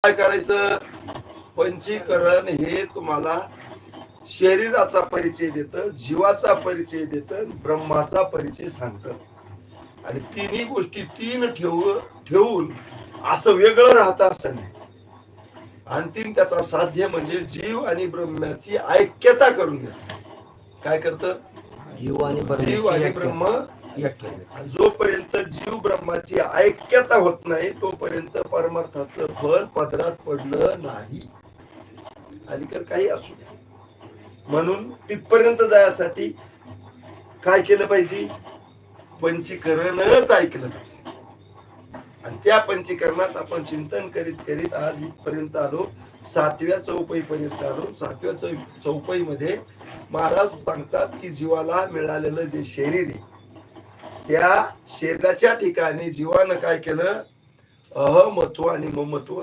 काय करायचं? पंचीकरण हे तुम्हाला शरीराचा परिचय देतं, जीवाचा परिचय देतं, ब्रह्माचा परिचय सांगतं. आणि तिन्ही गोष्टी तीन ठेवून असं वेगळं राहतं असं नाही. अंतिम त्याचा साध्य म्हणजे जीव आणि ब्रह्माची ऐक्यता करून घेत. काय करतं? जीव आणि ब्रह्म. जोपर्यंत जीव ब्रह्माची ऐक्यता होत नाही तोपर्यंत परमार्थाचं फल पदरात पडलं नाही. अलीकडे काही असू द्या. म्हणून तिथपर्यंत जायसाठी काय केलं पाहिजे? पंचीकरणच ऐकलं पाहिजे. आणि त्या पंचीकरणात आपण चिंतन करीत करीत आज इथपर्यंत आलो. 7व्या चौपईपर्यंत आलो. 7व्या चौपईमध्ये महाराज सांगतात की जीवाला मिळालेलं जे शरीर आहे त्या शरीराच्या ठिकाणी जीवानं काय केलं? अहमत्व आणि ममत्व